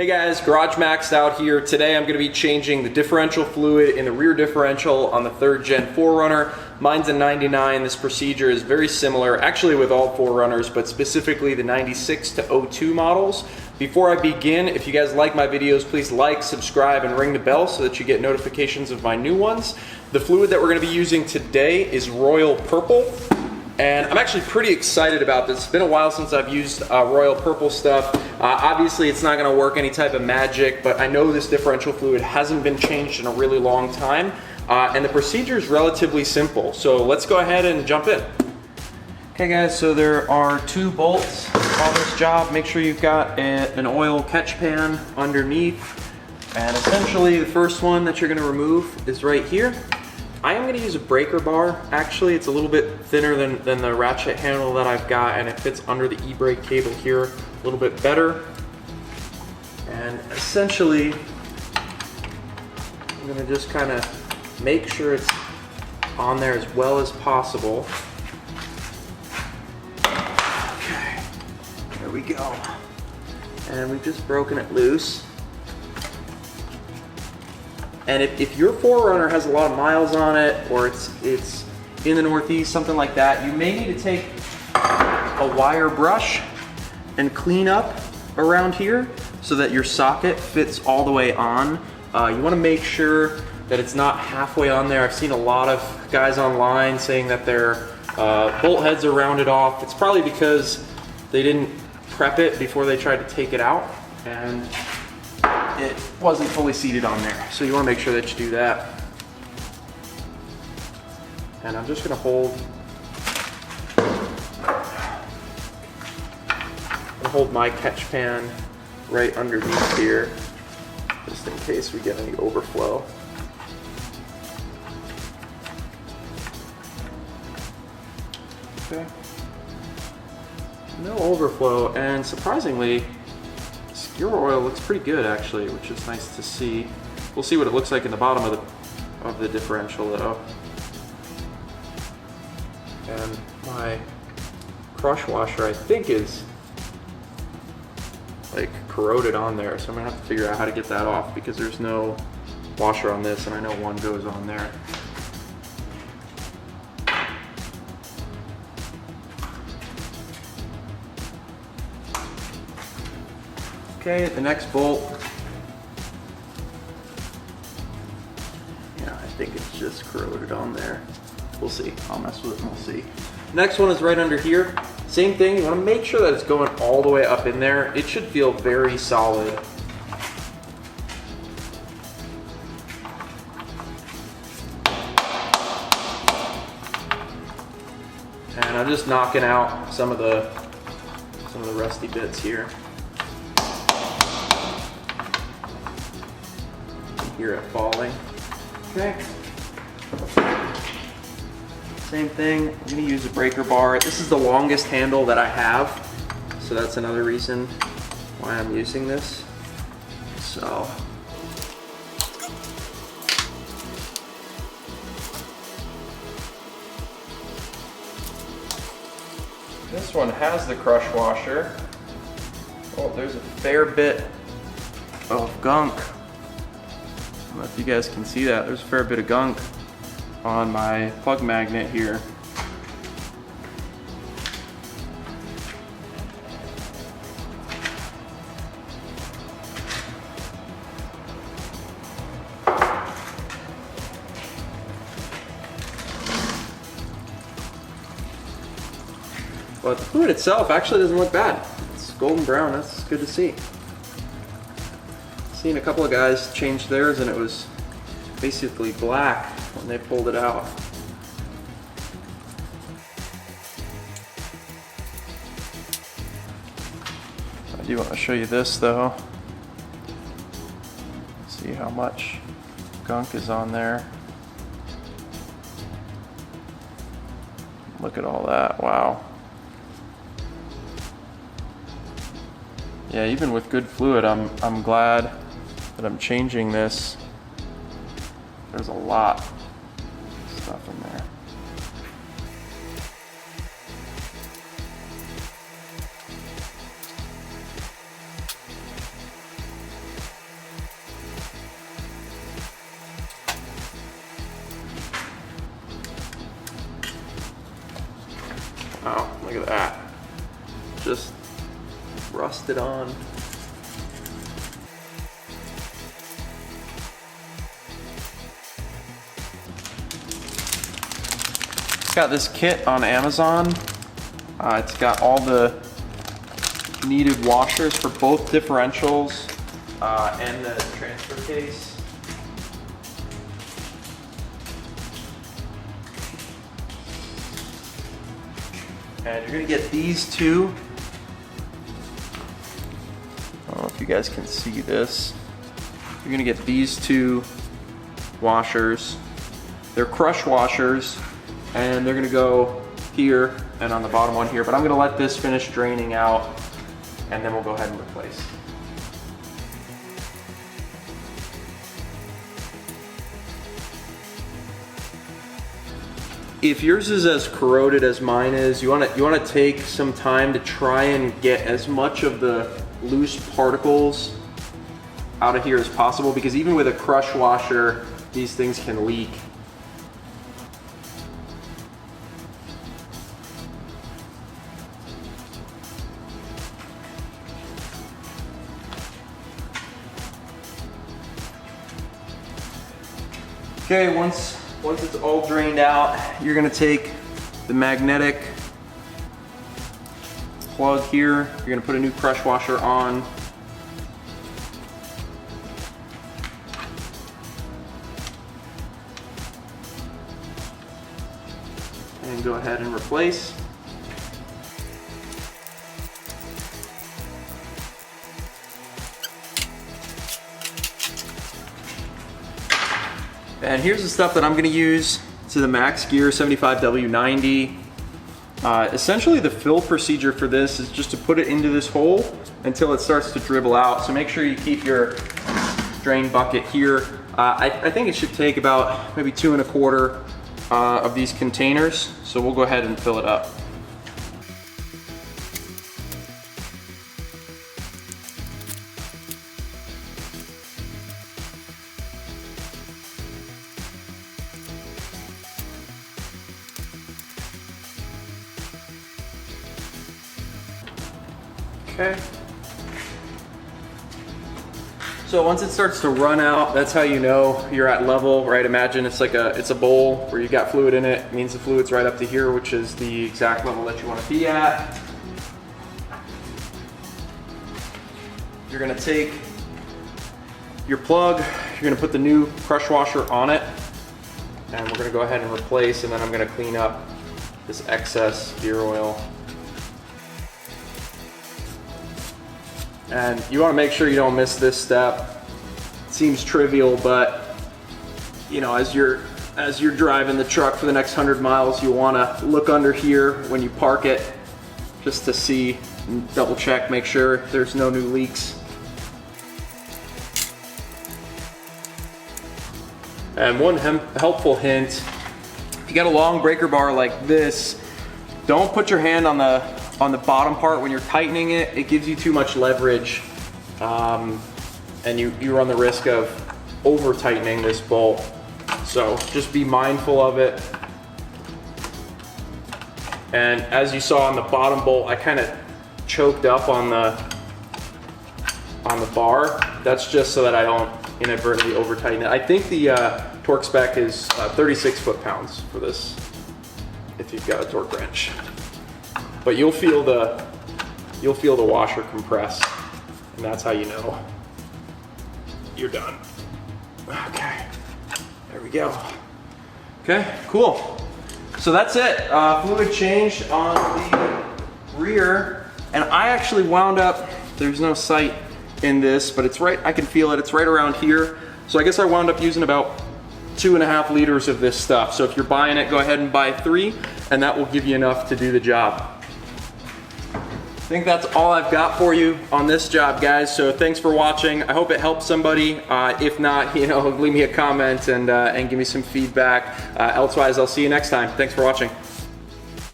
Hey guys, Garage Maxed out here. Today I'm going to be changing the differential fluid in the rear differential on the 3rd gen 4Runner. Mine's a 99. This procedure is very similar, actually with all 4Runners, but specifically the 96 to 02 models. Before I begin, if you guys like my videos, please like, subscribe, and ring the bell so that you get notifications of my new ones. The fluid that we're going to be using today is Royal Purple. And I'm actually pretty excited about this. It's been a while since I've used Royal Purple stuff. Obviously it's not gonna work any type of magic, but I know this differential fluid hasn't been changed in a really long time. And the procedure is relatively simple. So let's go ahead and jump in. Okay guys, so there are 2 bolts on this job. Make sure you've got an oil catch pan underneath. And essentially the first one that you're gonna remove is right here. I am going to use a breaker bar. Actually, it's a little bit thinner than the ratchet handle that I've got, and it fits under the e-brake cable here a little bit better. And essentially, I'm going to just kind of make sure it's on there as well as possible. Okay, there we go. And we've just broken it loose. And if your 4Runner has a lot of miles on it, or it's in the Northeast, something like that, you may need to take a wire brush and clean up around here so that your socket fits all the way on. You want to make sure that it's not halfway on there. I've seen a lot of guys online saying that their bolt heads are rounded off. It's probably because they didn't prep it before they tried to take it out, and it wasn't fully seated on there. So you want to make sure that you do that. And I'm just going to hold my catch pan right underneath here, just in case we get any overflow. Okay. No overflow, and surprisingly, gear oil looks pretty good actually, which is nice to see. We'll see what it looks like in the bottom of the differential though. And my crush washer, I think, is like corroded on there, so I'm gonna have to figure out how to get that off because there's no washer on this, and I know one goes on there. Okay, the next bolt, yeah, I think it's just corroded on there. We'll see. I'll mess with it and we'll see. Next one is right under here. Same thing, you want to make sure that it's going all the way up in there. It should feel very solid. And I'm just knocking out some of the rusty bits here. Hear it falling. Okay. Same thing, I'm going to use a breaker bar. This is the longest handle that I have, so that's another reason why I'm using this. So this one has the crush washer. Oh, there's a fair bit of gunk. I don't know if you guys can see that. There's a fair bit of gunk on my plug magnet here. But the fluid itself actually doesn't look bad. It's golden brown, that's good to see. Seen a couple of guys change theirs and it was basically black when they pulled it out. I do want to show you this though. See how much gunk is on there. Look at all that, wow. Yeah, even with good fluid, I'm glad that I'm changing this. There's a lot of stuff in there. Look at that. Just rusted on. Got this kit on Amazon. It's got all the needed washers for both differentials and the transfer case. And you're gonna get these two. I don't know if you guys can see this. You're gonna get these two washers. They're crush washers, and they're gonna go here and on the bottom one here, but I'm gonna let this finish draining out and then we'll go ahead and replace. If yours is as corroded as mine is, you wanna take some time to try and get as much of the loose particles out of here as possible, because even with a crush washer, these things can leak. Okay, once it's all drained out, you're gonna take the magnetic plug here. You're gonna put a new crush washer on. And go ahead and replace. And here's the stuff that I'm gonna use. It's the Max Gear 75W90. Essentially the fill procedure for this is just to put it into this hole until it starts to dribble out. So make sure you keep your drain bucket here. I think it should take about maybe 2 1/4 of these containers. So we'll go ahead and fill it up. Okay. So once it starts to run out, that's how you know you're at level, right? Imagine it's a bowl where you got fluid in it. It means the fluid's right up to here, which is the exact level that you want to be at. You're gonna take your plug, you're gonna put the new crush washer on it, and we're gonna go ahead and replace, and then I'm gonna clean up this excess gear oil. And you want to make sure you don't miss this step. It seems trivial, but you know, as you're driving the truck for the next 100 miles, you want to look under here when you park it, just to see and double check, make sure there's no new leaks. And one helpful hint, if you got a long breaker bar like this, don't put your hand on the bottom part when you're tightening it. It gives you too much leverage, and you run the risk of over tightening this bolt. So just be mindful of it. And as you saw on the bottom bolt, I kind of choked up on the bar. That's just so that I don't inadvertently over tighten it. I think the torque spec is 36 foot-pounds for this, if you've got a torque wrench. But you'll feel the washer compress, and that's how you know you're done. Okay, there we go. Okay, cool. So that's it. Fluid changed on the rear, and I actually wound up, there's no sight in this, but it's right, I can feel it, it's right around here. So I guess I wound up using about 2.5 liters of this stuff. So if you're buying it, go ahead and buy 3, and that will give you enough to do the job. I think that's all I've got for you on this job, guys. So thanks for watching. I hope it helped somebody. If not, leave me a comment and give me some feedback. Elsewise, I'll see you next time. Thanks for watching.